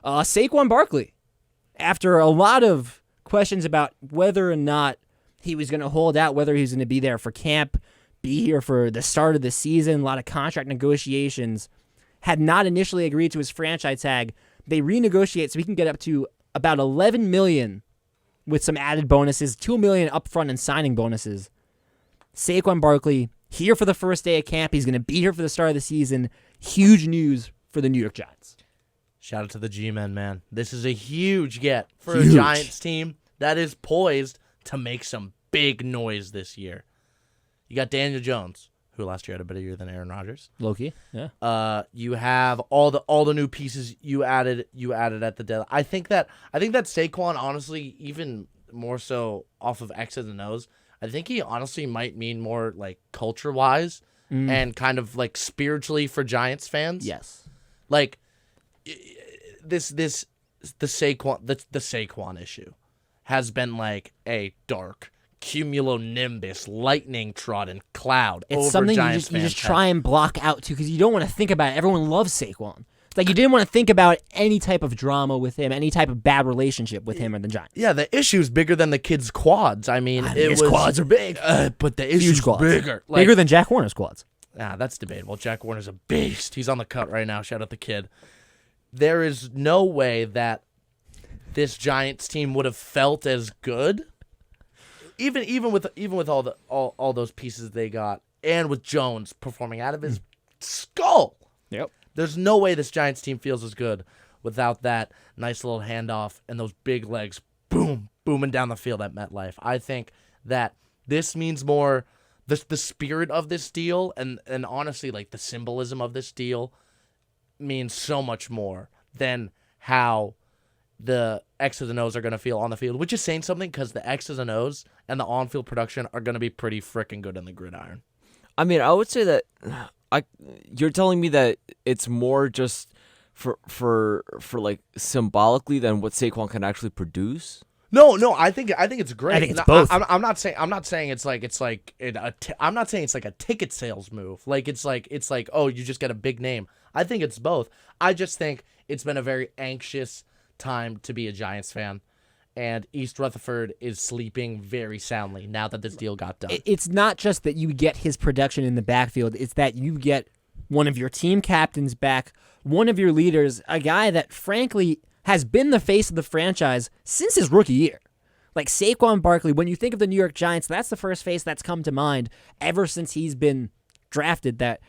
Saquon Barkley, after a lot of questions about whether or not he was going to hold out, whether he was going to be there for camp, be here for the start of the season, a lot of contract negotiations, had not initially agreed to his franchise tag. They renegotiate so he can get up to about $11 million with some added bonuses, $2 million upfront and signing bonuses. Saquon Barkley here for the first day of camp. He's going to be here for the start of the season. Huge news for the New York Giants. Shout out to the G-Men, man. This is a huge get for a Giants team that is poised to make some big noise this year. You got Daniel Jones, who last year had a better year than Aaron Rodgers. Loki, yeah. You have all the new pieces you added at the deadline. I think that Saquon, honestly, even more so off of X's and O's, I think he honestly might mean more like culture wise and kind of like spiritually for Giants fans. Yes. Like the Saquon issue has been like a dark cumulonimbus, lightning-trodden cloud it's over something Giants you just try and block out, too, because you don't want to think about it. Everyone loves Saquon. It's like you didn't want to think about any type of drama with him, any type of bad relationship with him or the Giants. Yeah, the issue's bigger than the kid's quads. I mean, his quads are big. But the issue's bigger. Like, bigger than Jack Warner's quads. That's debatable. Jack Warner's a beast. He's on the cut right now. Shout out the kid. There is no way that this Giants team would have felt as good. Even with all those pieces they got, and with Jones performing out of his skull, there's no way this Giants team feels as good without that nice little handoff and those big legs, booming down the field at MetLife. I think that this means more the spirit of this deal, and honestly, like the symbolism of this deal means so much more than how the X's and O's are going to feel on the field, which is saying something because the X's and O's and the on-field production are going to be pretty freaking good in the gridiron. I mean, I would say that you're telling me that it's more just for like symbolically than what Saquon can actually produce. No, I think it's great. I think it's both. I'm not saying it's like I'm not saying it's like a ticket sales move. Like it's like oh, you just get a big name. I think it's both. I just think it's been a very anxious time to be a Giants fan, and East Rutherford is sleeping very soundly now that this deal got done. It's not just that you get his production in the backfield, it's that you get one of your team captains back, one of your leaders, a guy that frankly has been the face of the franchise since his rookie year. Like Saquon Barkley, when you think of the New York Giants, that's the first face that's come to mind ever since he's been drafted, that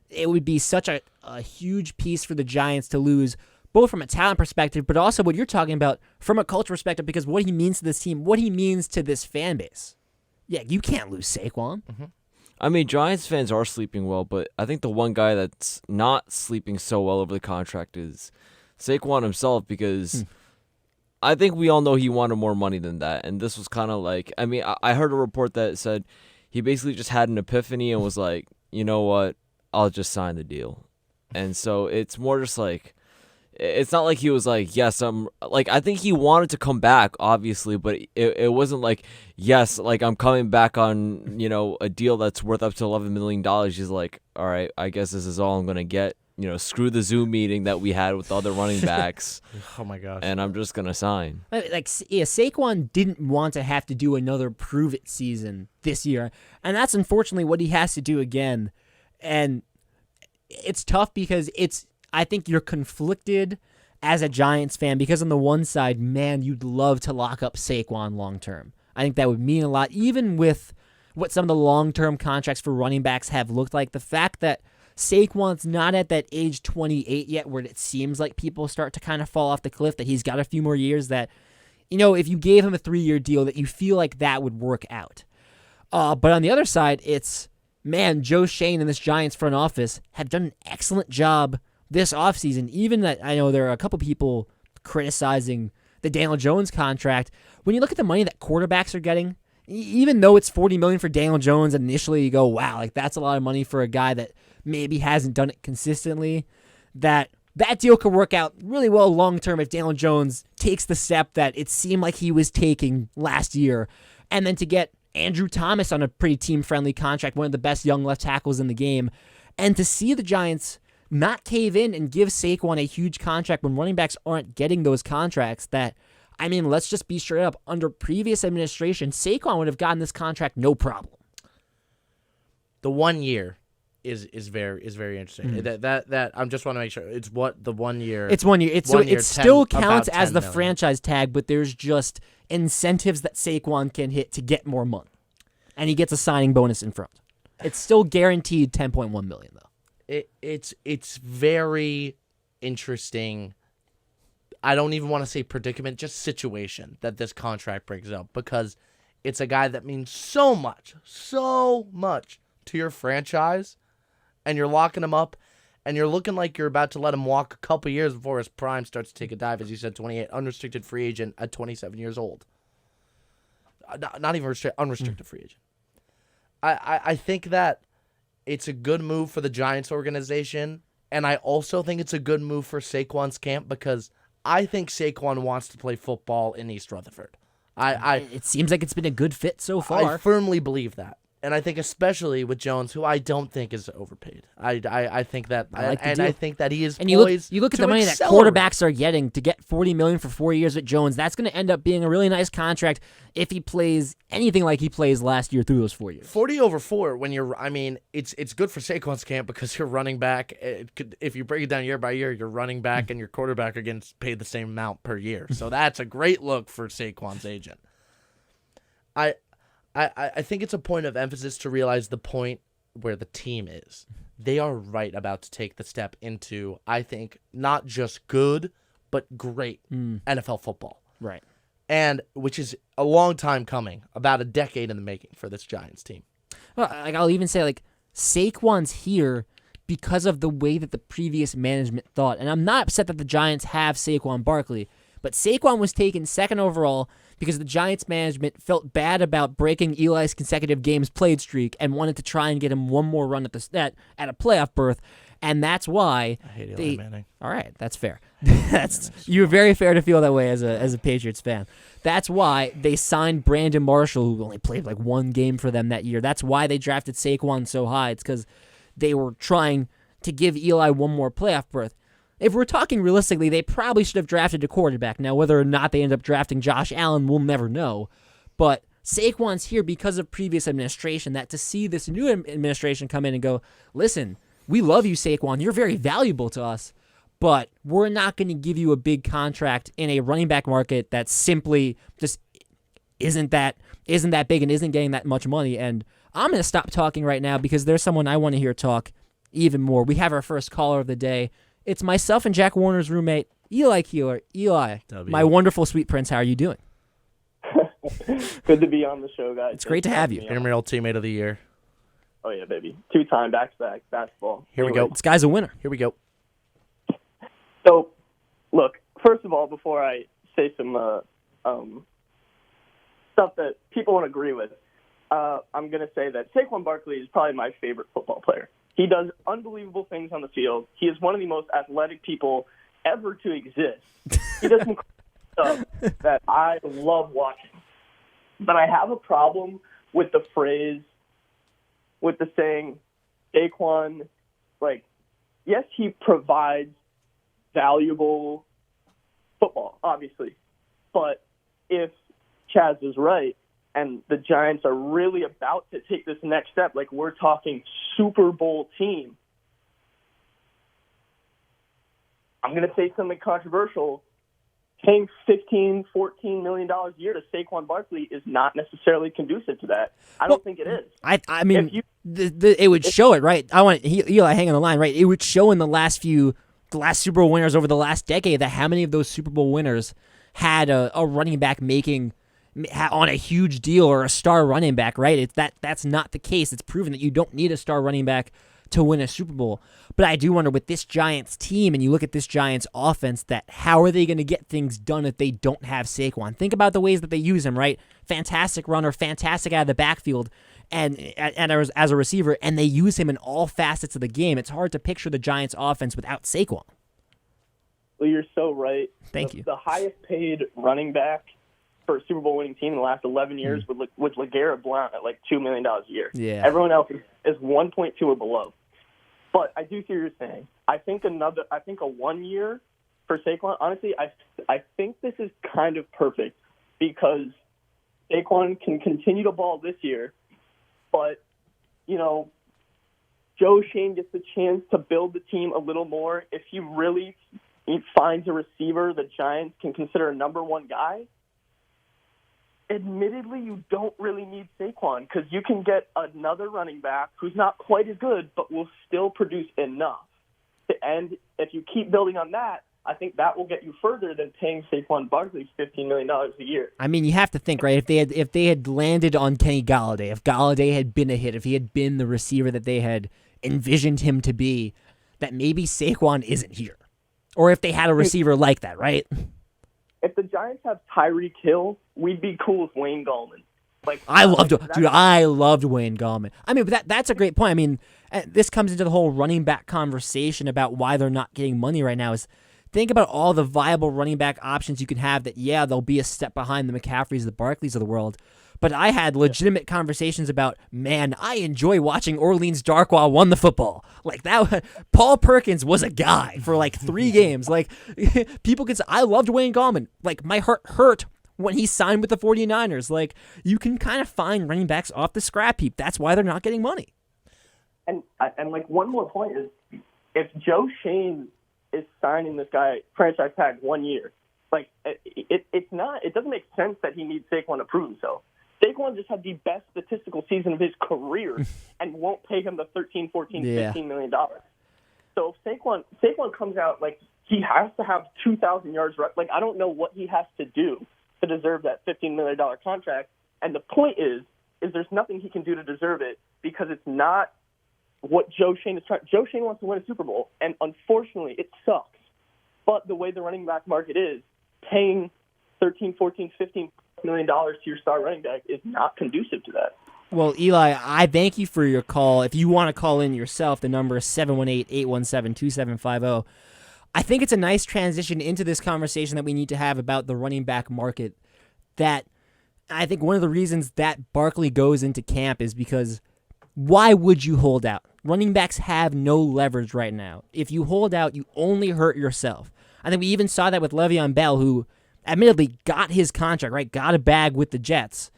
it would be such a huge piece for the Giants to lose, both from a talent perspective, but also what you're talking about from a culture perspective, because what he means to this team, what he means to this fan base. Yeah, you can't lose Saquon. Mm-hmm. I mean, Giants fans are sleeping well, but I think the one guy that's not sleeping so well over the contract is Saquon himself, because I think we all know he wanted more money than that, and this was kind of like, I mean, I heard a report that said he basically just had an epiphany and was like, you know what, I'll just sign the deal. And so it's more just like, it's not like he was like, yes, I think he wanted to come back, obviously, but it wasn't like, yes, like I'm coming back on, a deal that's worth up to $11 million. He's like, all right, I guess this is all I'm going to get. Screw the Zoom meeting that we had with the other running backs. Oh my gosh. And I'm just going to sign. Saquon didn't want to have to do another prove-it season this year, and that's unfortunately what he has to do again. And it's tough because I think you're conflicted as a Giants fan, because on the one side, man, you'd love to lock up Saquon long-term. I think that would mean a lot, even with what some of the long-term contracts for running backs have looked like. The fact that Saquon's not at that age 28 yet where it seems like people start to kind of fall off the cliff, that he's got a few more years, that, if you gave him a 3-year deal, that you feel like that would work out. But on the other side, it's, man, Joe Shane and this Giants front office have done an excellent job this offseason. Even that, I know there are a couple people criticizing the Daniel Jones contract. When you look at the money that quarterbacks are getting, even though it's $40 million for Daniel Jones, initially you go, wow, like that's a lot of money for a guy that maybe hasn't done it consistently, that deal could work out really well long-term if Daniel Jones takes the step that it seemed like he was taking last year. And then to get Andrew Thomas on a pretty team-friendly contract, one of the best young left tackles in the game, and to see the Giants not cave in and give Saquon a huge contract when running backs aren't getting those contracts that, I mean, let's just be straight up. Under previous administration, Saquon would have gotten this contract no problem. The 1 year is very interesting. That I just want to make sure it's what the 1 year. It's 1 year. It's 1 so year, it still 10 counts about as 10 the million. franchise tag, but there's just incentives that Saquon can hit to get more money, and he gets a signing bonus in front. It's still guaranteed $10.1 million though. It's very interesting. I don't even want to say predicament, just situation that this contract brings up, because it's a guy that means so much to your franchise, and you're locking him up, and you're looking like you're about to let him walk a couple years before his prime starts to take a dive. As you said, 28, unrestricted free agent at 27 years old. Not even unrestricted free agent. I think that it's a good move for the Giants organization, and I also think it's a good move for Saquon's camp, because I think Saquon wants to play football in East Rutherford. It seems like it's been a good fit so far. I firmly believe that. And I think especially with Jones, who I don't think is overpaid. I think that, I think that he is And poised you look at to the money accelerate. that quarterbacks are getting to get $40 million for 4 years with Jones. That's going to end up being a really nice contract if he plays anything like he plays last year through those 4 years. 40 over 4 when you're, I mean, it's good for Saquon's camp, because you're running back. If you break it down year by year, your running back and your quarterback are getting paid the same amount per year. So that's a great look for Saquon's agent. I think it's a point of emphasis to realize the point where the team is. They are right about to take the step into, I think, not just good, but great NFL football. Right. And which is a long time coming, about a decade in the making for this Giants team. Well, like I'll even say, like, Saquon's here because of the way that the previous management thought. And I'm not upset that the Giants have Saquon Barkley, but Saquon was taken second overall because the Giants management felt bad about breaking Eli's consecutive games played streak and wanted to try and get him one more run at a playoff berth. And that's why I hate Eli Manning. All right, that's fair. You're very fair to feel that way as a Patriots fan. That's why they signed Brandon Marshall, who only played like one game for them that year. That's why they drafted Saquon so high. It's because they were trying to give Eli one more playoff berth. If we're talking realistically, they probably should have drafted a quarterback. Now, whether or not they end up drafting Josh Allen, we'll never know. But Saquon's here because of previous administration, that to see this new administration come in and go, listen, we love you, Saquon. You're very valuable to us, but we're not going to give you a big contract in a running back market that simply just isn't that big and isn't getting that much money. And I'm going to stop talking right now because there's someone I want to hear talk even more. We have our first caller of the day. It's myself and Jack Warner's roommate, Eli Keeler. Eli, my wonderful sweet prince, how are you doing? Good to be on the show, guys. It's great to have you. Intramural teammate of the year. Oh, yeah, baby. 2-time back-to-back basketball. Here we go. This guy's a winner. Here we go. So, look, first of all, before I say some stuff that people won't agree with, I'm going to say that Saquon Barkley is probably my favorite football player. He does unbelievable things on the field. He is one of the most athletic people ever to exist. He does some stuff that I love watching. But I have a problem with the phrase, with the saying, Saquon, like, yes, he provides valuable football, obviously. But if Chaz is right, and the Giants are really about to take this next step, like we're talking Super Bowl team, I'm going to say something controversial. Paying $15, $14 million a year to Saquon Barkley is not necessarily conducive to that. I don't think it is. I mean, it would show it, right? Eli, hang on the line, right? It would show in the last Super Bowl winners over the last decade that how many of those Super Bowl winners had a running back making on a huge deal or a star running back, right? That's not the case. It's proven that you don't need a star running back to win a Super Bowl. But I do wonder with this Giants team, and you look at this Giants offense, that how are they going to get things done if they don't have Saquon? Think about the ways that they use him, right? Fantastic runner, fantastic out of the backfield, and as a receiver, and they use him in all facets of the game. It's hard to picture the Giants offense without Saquon. Well, you're so right. Thank you. The highest paid running back for a Super Bowl winning team in the last 11 years was LeGarrette Blount at like $2 million a year. Yeah. Everyone else is 1.2 or below. But I do see what you're saying. I think a 1 year for Saquon, honestly, I think this is kind of perfect because Saquon can continue to ball this year, but, Joe Shane gets the chance to build the team a little more. If he really finds a receiver the Giants can consider a number one guy, admittedly, you don't really need Saquon because you can get another running back who's not quite as good but will still produce enough. And if you keep building on that, I think that will get you further than paying Saquon Barkley $15 million a year. I mean, you have to think, right? If they had landed on Kenny Galladay, if Galladay had been a hit, if he had been the receiver that they had envisioned him to be, that maybe Saquon isn't here. Or if they had a receiver like that, right? If the Giants have Tyreek Hill, we'd be cool with Wayne Gallman. I loved Wayne Gallman. I mean, but that's a great point. I mean, this comes into the whole running back conversation about why they're not getting money right now. Is think about all the viable running back options you can have. That they'll be a step behind the McCaffreys, the Barkleys of the world. But I had legitimate conversations about, man, I enjoy watching Orleans Darkwa won the football. Like that, Paul Perkins was a guy for like 3 games. Like people could say, I loved Wayne Gallman. Like my heart hurt when he signed with the 49ers. Like you can kind of find running backs off the scrap heap. That's why they're not getting money. And like one more point is, if Joe Shane is signing this guy franchise tag 1 year, like it doesn't make sense that he needs Saquon to prove himself. Saquon just had the best statistical season of his career and won't pay him the $13, $14, $15 million. So if Saquon comes out like he has to have 2,000 yards, like I don't know what he has to do to deserve that $15 million contract. And the point is there's nothing he can do to deserve it because it's not what Joe Shane is trying. Joe Shane wants to win a Super Bowl, and unfortunately it sucks. But the way the running back market is, paying $13, $14, $15 million to your star running back is not conducive to that. Well, Eli, I thank you for your call. If you want to call in yourself, the number is 718-817-2750. I think it's a nice transition into this conversation that we need to have about the running back market. That I think one of the reasons that Barkley goes into camp is because why would you hold out? Running backs have no leverage right now. If you hold out, you only hurt yourself. I think we even saw that with Le'Veon Bell, who admittedly got his contract, right? Got a bag with the Jets.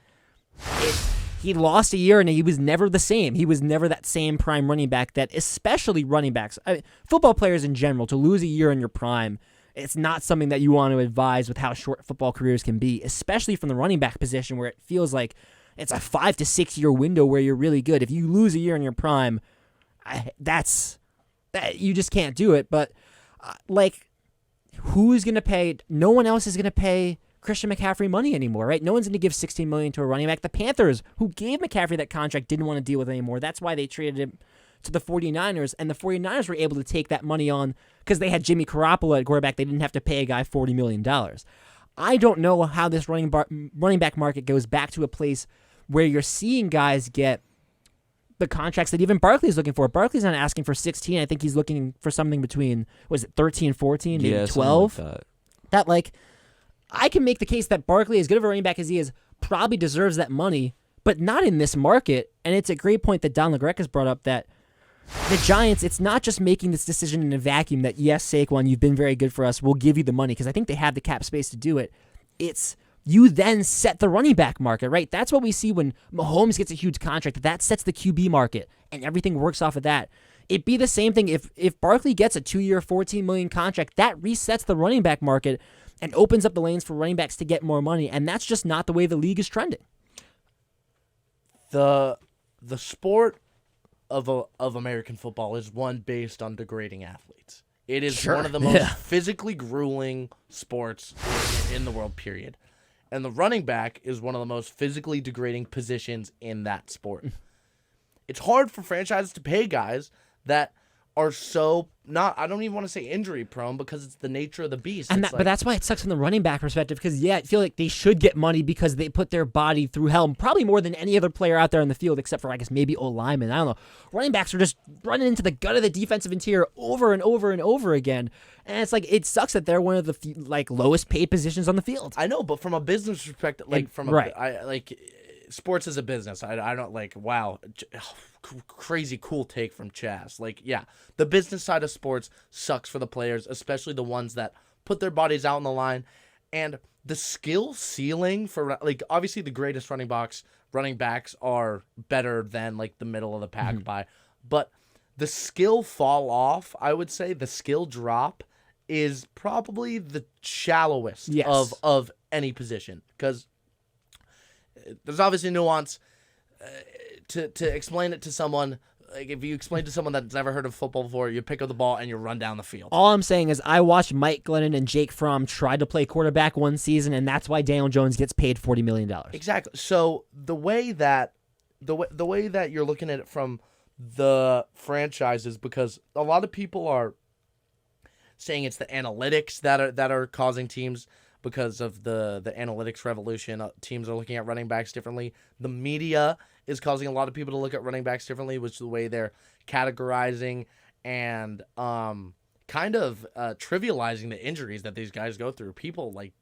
He lost a year and he was never the same. He was never that same prime running back that, especially running backs, football players in general, to lose a year in your prime, it's not something that you want to advise with how short football careers can be, especially from the running back position where it feels like it's a 5 to 6 year window where you're really good. If you lose a year in your prime, you just can't do it. But who's going to pay? No one else is going to pay Christian McCaffrey money anymore, right? No one's going to give $16 million to a running back. The Panthers, who gave McCaffrey that contract, didn't want to deal with it anymore. That's why they traded him to the 49ers, and the 49ers were able to take that money on because they had Jimmy Garoppolo at quarterback. They didn't have to pay a guy $40 million. I don't know how this running back market goes back to a place where you're seeing guys get the contracts that even Barkley's looking for. Barkley's not asking for 16. I think he's looking for something between, 13, 14, maybe 12. Like I can make the case that Barkley, as good of a running back as he is, probably deserves that money, but not in this market. And it's a great point that Don LaGreca has brought up, that the Giants, it's not just making this decision in a vacuum that, yes, Saquon, you've been very good for us, we'll give you the money, because I think they have the cap space to do it. It's you then set the running back market, right? That's what we see when Mahomes gets a huge contract. That sets the QB market, and everything works off of that. It'd be the same thing if Barkley gets a 2-year, $14 million contract. That resets the running back market and opens up the lanes for running backs to get more money, and that's just not the way the league is trending. The sport of American football is one based on degrading athletes. It is one of the most physically grueling sports in the world, period. And the running back is one of the most physically degrading positions in that sport. It's hard for franchises to pay guys that are so I don't even want to say injury prone, because it's the nature of the beast. But that's why it sucks from the running back perspective, because I feel like they should get money because they put their body through hell, probably more than any other player out there in the field, except for, I guess, maybe O-linemen. I don't know. Running backs are just running into the gut of the defensive interior over and over and over again. And it's like, it sucks that they're one of the lowest paid positions on the field. I know, but from a business perspective, sports is a business. I don't like, wow, crazy cool take from Chaz. Like, yeah, the business side of sports sucks for the players, especially the ones that put their bodies out on the line. And the skill ceiling for, like, obviously the greatest running backs are better than, like, the middle of the pack by. But the skill fall off, I would say, the skill drop is probably the shallowest of any position. Because there's obviously nuance to explain it to someone. Like, if you explain to someone that's never heard of football before, you pick up the ball and you run down the field. All I'm saying is I watched Mike Glennon and Jake Fromm try to play quarterback one season, and that's why Daniel Jones gets paid $40 million. Exactly. So the way that you're looking at it from the franchises, because a lot of people are saying it's the analytics that are causing teams, because of the analytics revolution. Teams are looking at running backs differently. The media is causing a lot of people to look at running backs differently, which is the way they're categorizing and kind of trivializing the injuries that these guys go through. People like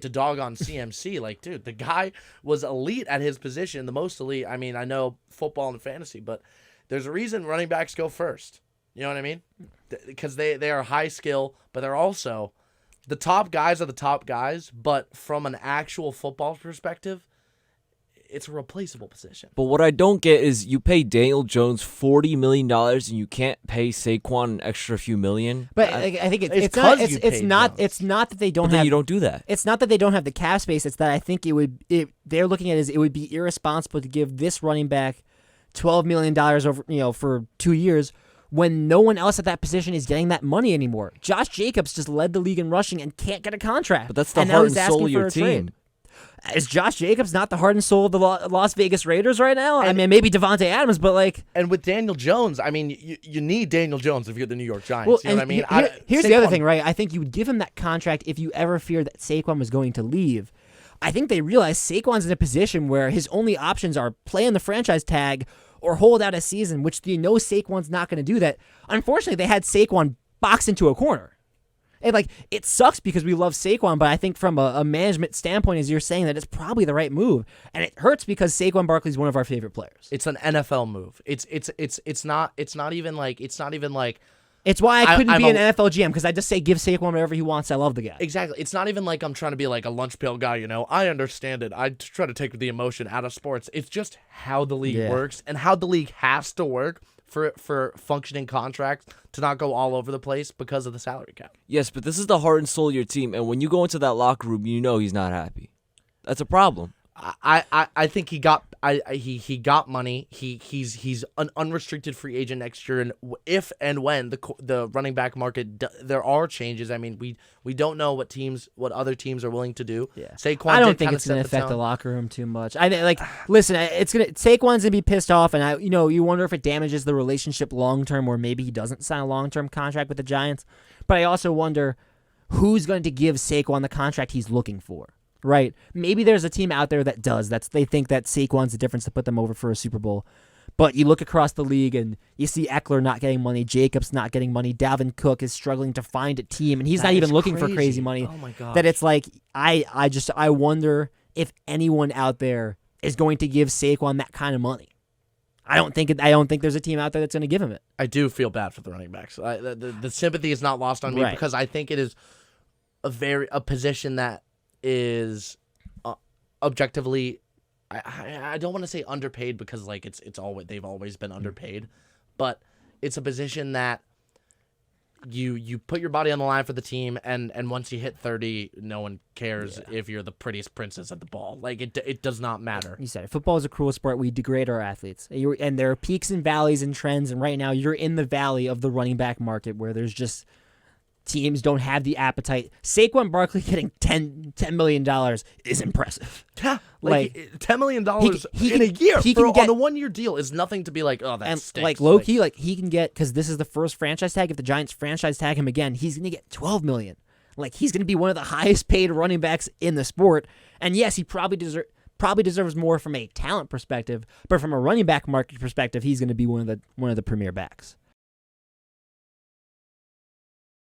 to dog on CMC. Like, dude, the guy was elite at his position, the most elite. I mean, I know football and fantasy, but there's a reason running backs go first. You know what I mean? Because they are high skill, but they're also the top guys are the top guys. But from an actual football perspective, it's a replaceable position. But what I don't get is you pay Daniel Jones $40 million and you can't pay Saquon an extra few million. But I think it's not that they don't But then have. you don't do that. It's not that they don't have the cap space. It's that I think they're looking at it would be irresponsible to give this running back $12 million over for 2 years when no one else at that position is getting that money anymore. Josh Jacobs just led the league in rushing and can't get a contract. But that's the heart and soul of your team. Trade. Is Josh Jacobs not the heart and soul of the Las Vegas Raiders right now? I mean, maybe Devontae Adams, but like... And with Daniel Jones, I mean, you need Daniel Jones if you're the New York Giants. Well, you know what I mean? Here's the other thing, right? I think you would give him that contract if you ever feared that Saquon was going to leave. I think they realize Saquon's in a position where his only options are play on the franchise tag or hold out a season, which you know Saquon's not going to do that. Unfortunately, they had Saquon boxed into a corner. And it sucks because we love Saquon, but I think from a management standpoint, as you're saying, that it's probably the right move. And it hurts because Saquon Barkley is one of our favorite players. It's an NFL move. It's not even like it's why I couldn't be an NFL GM, because I just say give Saquon whatever he wants. I love the guy. Exactly. It's not even like I'm trying to be like a lunch pail guy, I understand it. I try to take the emotion out of sports. It's just how the league works and how the league has to work for functioning contracts to not go all over the place because of the salary cap. Yes, but this is the heart and soul of your team, and when you go into that locker room, you know he's not happy. That's a problem. I think he got money. He's an unrestricted free agent next year, and if and when the running back market there are changes. I mean, we don't know what other teams are willing to do. Yeah, Saquon. I don't think it's going to affect the locker room too much. Listen, Saquon's going to be pissed off, and you wonder if it damages the relationship long term, or maybe he doesn't sign a long term contract with the Giants. But I also wonder who's going to give Saquon the contract he's looking for. Right. Maybe there's a team out there that does. They think that Saquon's the difference to put them over for a Super Bowl. But you look across the league and you see Eckler not getting money, Jacobs not getting money, Dalvin Cook is struggling to find a team, and he's not even looking for crazy money. Oh my god. That it's like I wonder if anyone out there is going to give Saquon that kind of money. I don't think there's a team out there that's going to give him it. I do feel bad for the running backs. The sympathy is not lost on me because I think it is a position that is objectively, I don't want to say underpaid because they've always been underpaid, but it's a position that you put your body on the line for the team, and once you hit 30, no one cares if you're the prettiest princess at the ball. It does not matter. You said it. Football is a cruel sport. We degrade our athletes, and there are peaks and valleys and trends. And right now, you're in the valley of the running back market where there's just teams don't have the appetite. Saquon Barkley getting $10 million is impressive. Yeah, $10 million in a year on a 1 year deal is nothing to be like, oh, that stinks. Low key, he can get, because this is the first franchise tag. If the Giants franchise tag him again, he's going to get $12 million. He's going to be one of the highest paid running backs in the sport. And yes, he probably deserves more from a talent perspective, but from a running back market perspective, he's going to be one of the premier backs.